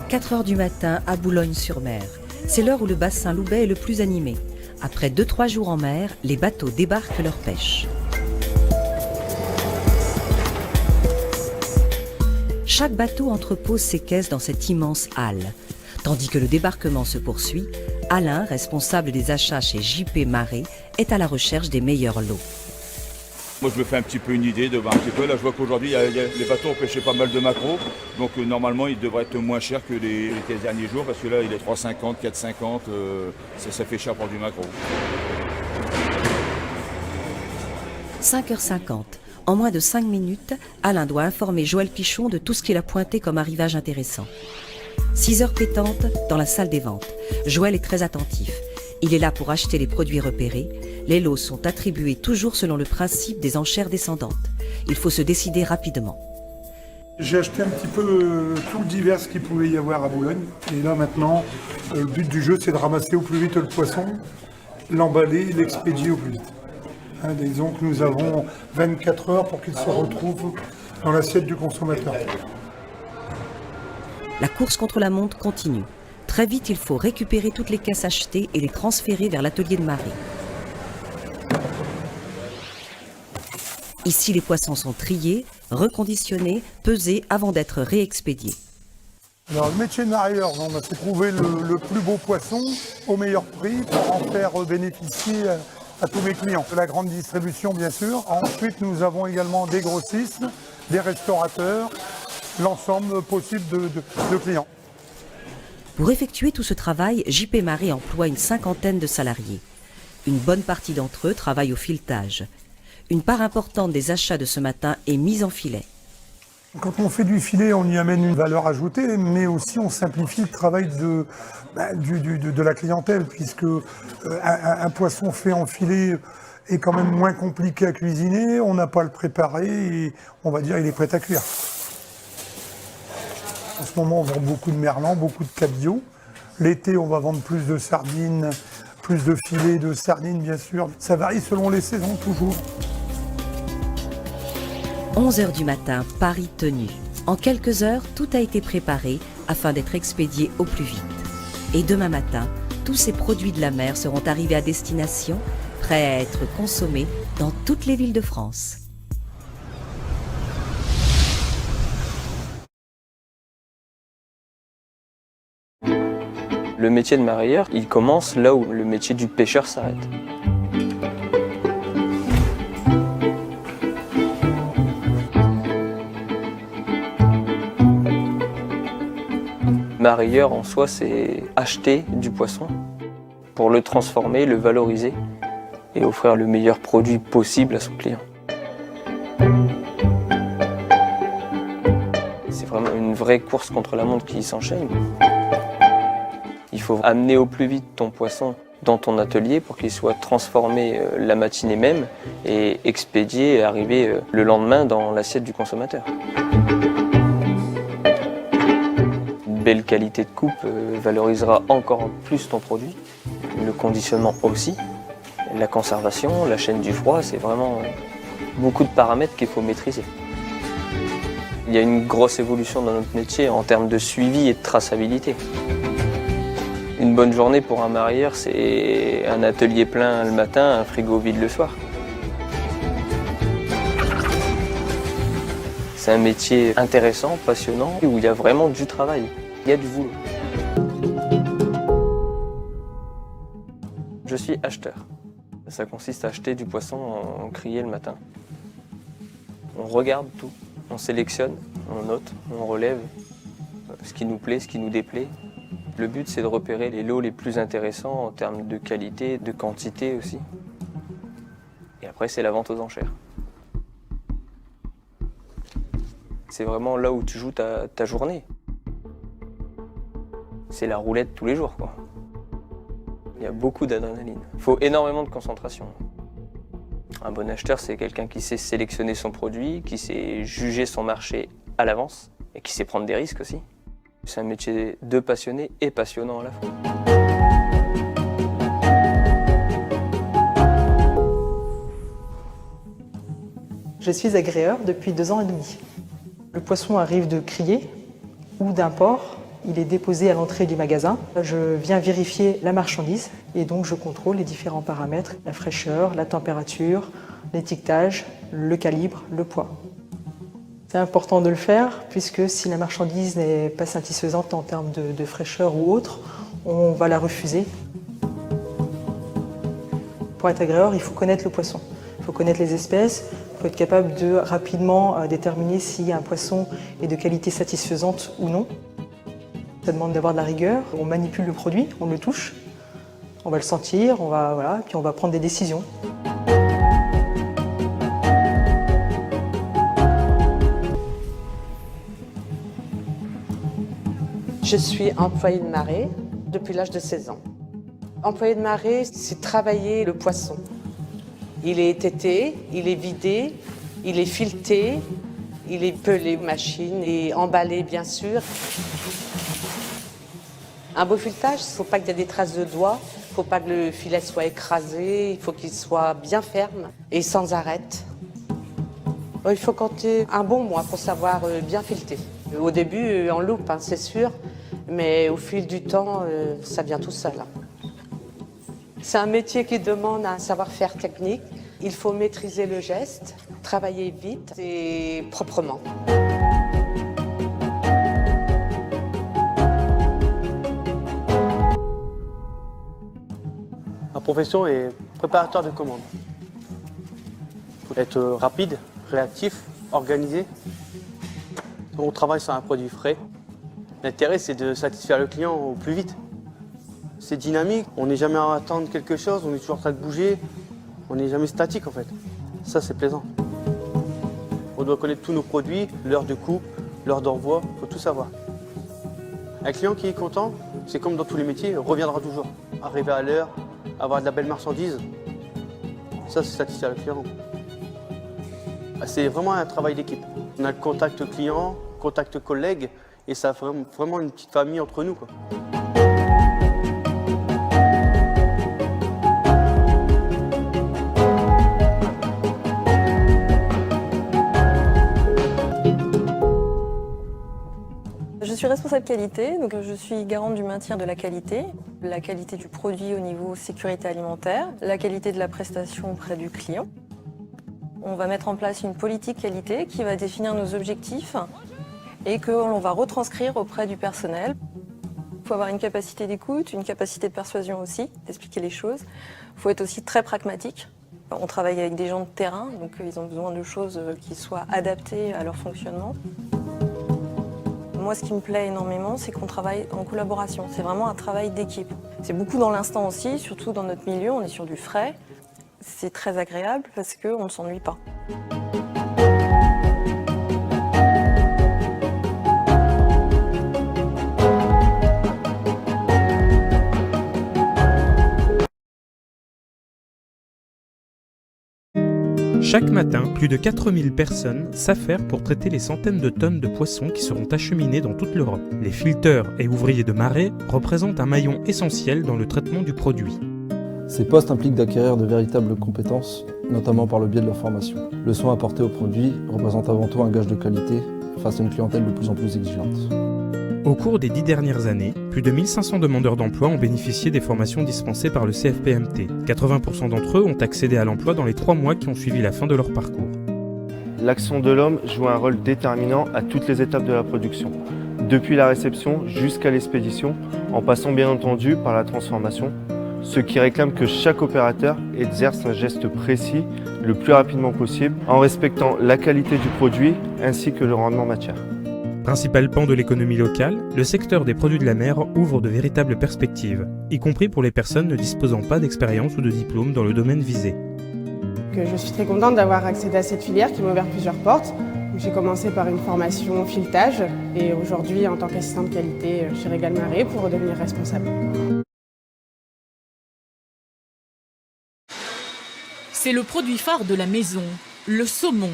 4 heures du matin à Boulogne-sur-Mer. C'est l'heure où le bassin Loubet est le plus animé. Après 2-3 jours en mer, les bateaux débarquent leur pêche. Chaque bateau entrepose ses caisses dans cette immense halle. Tandis que le débarquement se poursuit, Alain, responsable des achats chez JP Marée, est à la recherche des meilleurs lots. Moi je me fais un petit peu une idée de voir un petit peu. Là je vois qu'aujourd'hui les bateaux ont pêché pas mal de maquereaux. Donc normalement il devrait être moins cher que les 15 derniers jours parce que là il est 3,50, 4,50, ça fait cher pour du maquereau. 5h50. En moins de 5 minutes, Alain doit informer Joël Pichon de tout ce qu'il a pointé comme arrivage intéressant. 6 heures pétantes dans la salle des ventes. Joël est très attentif. Il est là pour acheter les produits repérés. Les lots sont attribués toujours selon le principe des enchères descendantes. Il faut se décider rapidement. J'ai acheté un petit peu tout le divers qu'il pouvait y avoir à Boulogne. Et là maintenant, le but du jeu c'est de ramasser au plus vite le poisson, l'emballer, l'expédier au plus vite. Disons que nous avons 24 heures pour qu'il se retrouve dans l'assiette du consommateur. La course contre la montre continue. Très vite, il faut récupérer toutes les caisses achetées et les transférer vers l'atelier de Marée. Ici, les poissons sont triés, reconditionnés, pesés avant d'être réexpédiés. Alors, le métier de marieur, c'est trouver le plus beau poisson au meilleur prix pour en faire bénéficier à tous mes clients. De la grande distribution, bien sûr. Ensuite, nous avons également des grossistes, des restaurateurs, l'ensemble possible de clients. Pour effectuer tout ce travail, JP Marée emploie une 50aine de salariés. Une bonne partie d'entre eux travaillent au filetage. Une part importante des achats de ce matin est mise en filet. Quand on fait du filet, on y amène une valeur ajoutée, mais aussi on simplifie le travail de la clientèle, puisque un poisson fait en filet est quand même moins compliqué à cuisiner, on n'a pas à le préparer et on va dire il est prêt à cuire. En ce moment, on vend beaucoup de merlan, beaucoup de cabillaud. L'été, on va vendre plus de sardines, plus de filets de sardines, bien sûr. Ça varie selon les saisons, toujours. 11 heures du matin, Paris tenu. En quelques heures, tout a été préparé afin d'être expédié au plus vite. Et demain matin, tous ces produits de la mer seront arrivés à destination, prêts à être consommés dans toutes les villes de France. Le métier de mareyeur, il commence là où le métier du pêcheur s'arrête. Mareyeur en soi, c'est acheter du poisson pour le transformer, le valoriser et offrir le meilleur produit possible à son client. C'est vraiment une vraie course contre la montre qui s'enchaîne. Il faut amener au plus vite ton poisson dans ton atelier pour qu'il soit transformé la matinée même et expédié et arrivé le lendemain dans l'assiette du consommateur. Une belle qualité de coupe valorisera encore plus ton produit, le conditionnement aussi, la conservation, la chaîne du froid, c'est vraiment beaucoup de paramètres qu'il faut maîtriser. Il y a une grosse évolution dans notre métier en termes de suivi et de traçabilité. Une bonne journée pour un mareyeur, c'est un atelier plein le matin, un frigo vide le soir. C'est un métier intéressant, passionnant, où il y a vraiment du travail, il y a du boulot. Je suis acheteur. Ça consiste à acheter du poisson en criée le matin. On regarde tout, on sélectionne, on note, on relève ce qui nous plaît, ce qui nous déplaît. Le but, c'est de repérer les lots les plus intéressants en termes de qualité, de quantité aussi. Et après, c'est la vente aux enchères. C'est vraiment là où tu joues ta journée. C'est la roulette tous les jours, quoi. Il y a beaucoup d'adrénaline. Il faut énormément de concentration. Un bon acheteur, c'est quelqu'un qui sait sélectionner son produit, qui sait juger son marché à l'avance et qui sait prendre des risques aussi. C'est un métier de passionné et passionnant à la fois. Je suis agréeur depuis 2 ans et demi. Le poisson arrive de criée ou d'un port Il est déposé à l'entrée du magasin. Je viens vérifier la marchandise et donc je contrôle les différents paramètres, la fraîcheur, la température, l'étiquetage, le calibre, le poids. C'est important de le faire puisque si la marchandise n'est pas satisfaisante en termes de fraîcheur ou autre, on va la refuser. Pour être agréeur, il faut connaître le poisson, il faut connaître les espèces, il faut être capable de rapidement déterminer si un poisson est de qualité satisfaisante ou non. Ça demande d'avoir de la rigueur, on manipule le produit, on le touche, on va le sentir, puis on va prendre des décisions. Je suis employée de marée depuis l'âge de 16 ans. Employé de marée, c'est travailler le poisson. Il est tété, il est vidé, il est fileté, il est pelé, machine et emballé bien sûr. Un beau filetage, il ne faut pas qu'il y ait des traces de doigts, il ne faut pas que le filet soit écrasé, il faut qu'il soit bien ferme et sans arête. Il faut compter un bon mois pour savoir bien fileter. Au début, on loupe, hein, c'est sûr, mais au fil du temps, ça vient tout seul. C'est un métier qui demande un savoir-faire technique. Il faut maîtriser le geste, travailler vite et proprement. Ma profession est préparateur de commandes. Il faut être rapide, réactif, organisé. On travaille sur un produit frais. L'intérêt, c'est de satisfaire le client au plus vite. C'est dynamique, on n'est jamais à attendre quelque chose, on est toujours en train de bouger. On n'est jamais statique en fait. Ça, c'est plaisant. On doit connaître tous nos produits, l'heure de coupe, l'heure d'envoi, il faut tout savoir. Un client qui est content, c'est comme dans tous les métiers, reviendra toujours. Arriver à l'heure, avoir de la belle marchandise, ça, c'est satisfaire le client. C'est vraiment un travail d'équipe. On a le contact client, contact collègue, et ça fait vraiment une petite famille entre nous, quoi. Je suis responsable qualité, donc je suis garante du maintien de la qualité du produit au niveau sécurité alimentaire, la qualité de la prestation auprès du client. On va mettre en place une politique qualité qui va définir nos objectifs et que l'on va retranscrire auprès du personnel. Il faut avoir une capacité d'écoute, une capacité de persuasion aussi, d'expliquer les choses. Il faut être aussi très pragmatique. On travaille avec des gens de terrain, donc ils ont besoin de choses qui soient adaptées à leur fonctionnement. Moi, ce qui me plaît énormément, c'est qu'on travaille en collaboration. C'est vraiment un travail d'équipe. C'est beaucoup dans l'instant aussi, surtout dans notre milieu, on est sur du frais. C'est très agréable parce qu'on ne s'ennuie pas. Chaque matin, plus de 4000 personnes s'affairent pour traiter les centaines de tonnes de poissons qui seront acheminés dans toute l'Europe. Les fileteurs et ouvriers de marée représentent un maillon essentiel dans le traitement du produit. Ces postes impliquent d'acquérir de véritables compétences, notamment par le biais de leur formation. Le soin apporté au produit représente avant tout un gage de qualité face à une clientèle de plus en plus exigeante. Au cours des 10 dernières années, plus de 1500 demandeurs d'emploi ont bénéficié des formations dispensées par le CFPMT. 80% d'entre eux ont accédé à l'emploi dans les 3 mois qui ont suivi la fin de leur parcours. L'action de l'homme joue un rôle déterminant à toutes les étapes de la production, depuis la réception jusqu'à l'expédition, en passant bien entendu par la transformation, ce qui réclame que chaque opérateur exerce un geste précis le plus rapidement possible en respectant la qualité du produit ainsi que le rendement matière. Principal pan de l'économie locale, le secteur des produits de la mer ouvre de véritables perspectives, y compris pour les personnes ne disposant pas d'expérience ou de diplôme dans le domaine visé. Je suis très contente d'avoir accédé à cette filière qui m'a ouvert plusieurs portes. J'ai commencé par une formation filetage et aujourd'hui, en tant qu'assistante qualité chez Régal Marée pour devenir responsable. C'est le produit phare de la maison, le saumon.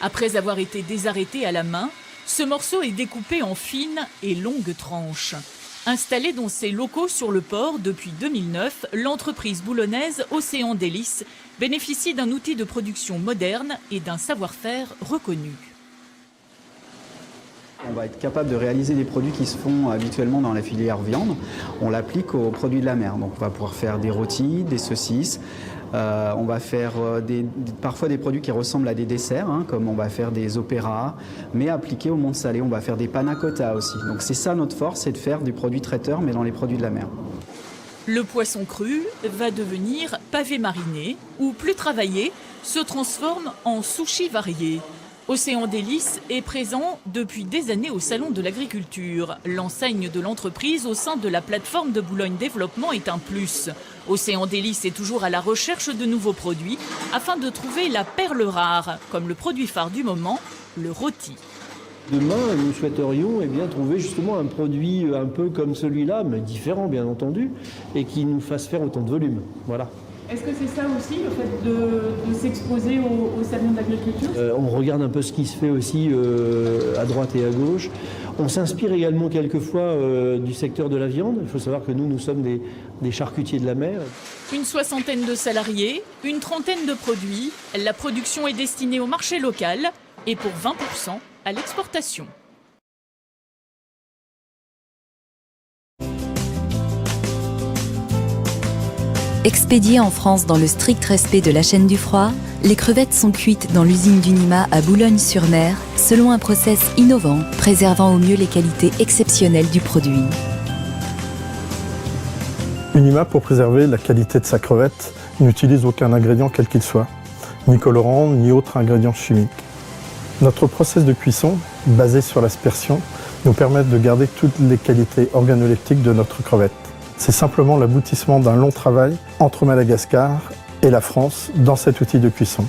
Après avoir été désarrêté à la main, ce morceau est découpé en fines et longues tranches. Installée dans ses locaux sur le port depuis 2009, l'entreprise boulonnaise Océan Délices bénéficie d'un outil de production moderne et d'un savoir-faire reconnu. On va être capable de réaliser des produits qui se font habituellement dans la filière viande. On l'applique aux produits de la mer. Donc on va pouvoir faire des rôtis, des saucisses. On va faire parfois des produits qui ressemblent à des desserts, comme on va faire des opéras, mais appliqués au monde salé. On va faire des panna cotta aussi. Donc c'est ça notre force, c'est de faire des produits traiteurs, mais dans les produits de la mer. Le poisson cru va devenir pavé mariné ou plus travaillé, se transforme en sushi varié. Océan Délices est présent depuis des années au Salon de l'Agriculture. L'enseigne de l'entreprise au sein de la plateforme de Boulogne Développement est un plus. Océan Délices est toujours à la recherche de nouveaux produits afin de trouver la perle rare, comme le produit phare du moment, le rôti. Demain, nous souhaiterions trouver justement un produit un peu comme celui-là, mais différent bien entendu, et qui nous fasse faire autant de volume. Voilà. Est-ce que c'est ça aussi, le fait de s'exposer au salon de l'agriculture? On regarde un peu ce qui se fait aussi à droite et à gauche. On s'inspire également quelquefois du secteur de la viande. Il faut savoir que nous sommes des charcutiers de la mer. Une 60aine de salariés, une 30aine de produits. La production est destinée au marché local et pour 20% à l'exportation. Expédiées en France dans le strict respect de la chaîne du froid, les crevettes sont cuites dans l'usine d'Unima à Boulogne-sur-Mer, selon un process innovant, préservant au mieux les qualités exceptionnelles du produit. Unima, pour préserver la qualité de sa crevette, n'utilise aucun ingrédient quel qu'il soit, ni colorant, ni autre ingrédient chimique. Notre process de cuisson, basé sur l'aspersion, nous permet de garder toutes les qualités organoleptiques de notre crevette. C'est simplement l'aboutissement d'un long travail entre Madagascar et la France dans cet outil de cuisson.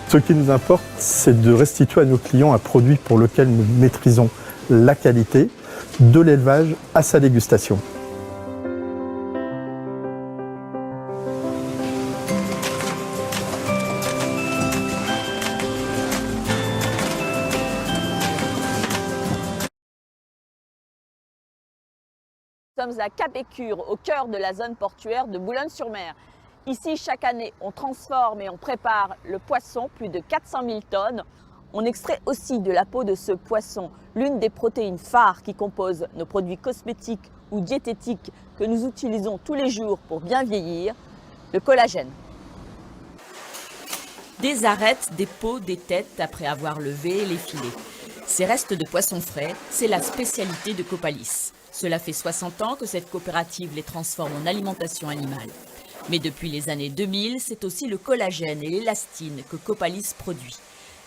Ce qui nous importe, c'est de restituer à nos clients un produit pour lequel nous maîtrisons la qualité, de l'élevage à sa dégustation. Nous sommes à Cap-Écure, au cœur de la zone portuaire de Boulogne-sur-Mer. Ici, chaque année, on transforme et on prépare le poisson, plus de 400 000 tonnes. On extrait aussi de la peau de ce poisson l'une des protéines phares qui composent nos produits cosmétiques ou diététiques que nous utilisons tous les jours pour bien vieillir, le collagène. Des arêtes, des peaux, des têtes après avoir levé les filets. Ces restes de poissons frais, c'est la spécialité de Copalis. Cela fait 60 ans que cette coopérative les transforme en alimentation animale. Mais depuis les années 2000, c'est aussi le collagène et l'élastine que Copalis produit.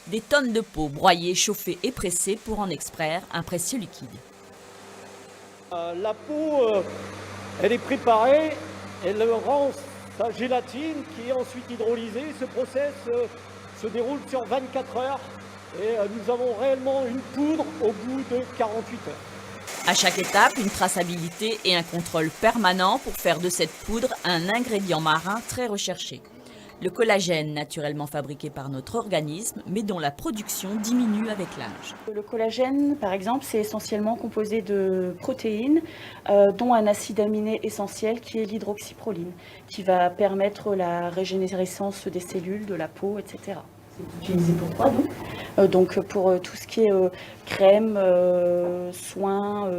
Des tonnes de peau broyées, chauffées et pressées pour en extraire un précieux liquide. La peau, elle est préparée, elle rend sa gélatine qui est ensuite hydrolysée. Ce process se déroule sur 24 heures et nous avons réellement une poudre au bout de 48 heures. À chaque étape, une traçabilité et un contrôle permanent pour faire de cette poudre un ingrédient marin très recherché. Le collagène, naturellement fabriqué par notre organisme, mais dont la production diminue avec l'âge. Le collagène, par exemple, c'est essentiellement composé de protéines, dont un acide aminé essentiel qui est l'hydroxyproline, qui va permettre la régénérescence des cellules, de la peau, etc. C'est utilisé pour quoi donc pour tout ce qui est crème, soins,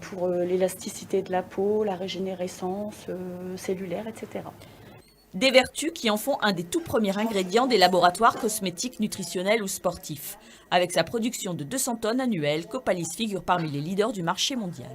pour l'élasticité de la peau, la régénérescence cellulaire, etc. Des vertus qui en font un des tout premiers ingrédients des laboratoires cosmétiques, nutritionnels ou sportifs. Avec sa production de 200 tonnes annuelles, Copalis figure parmi les leaders du marché mondial.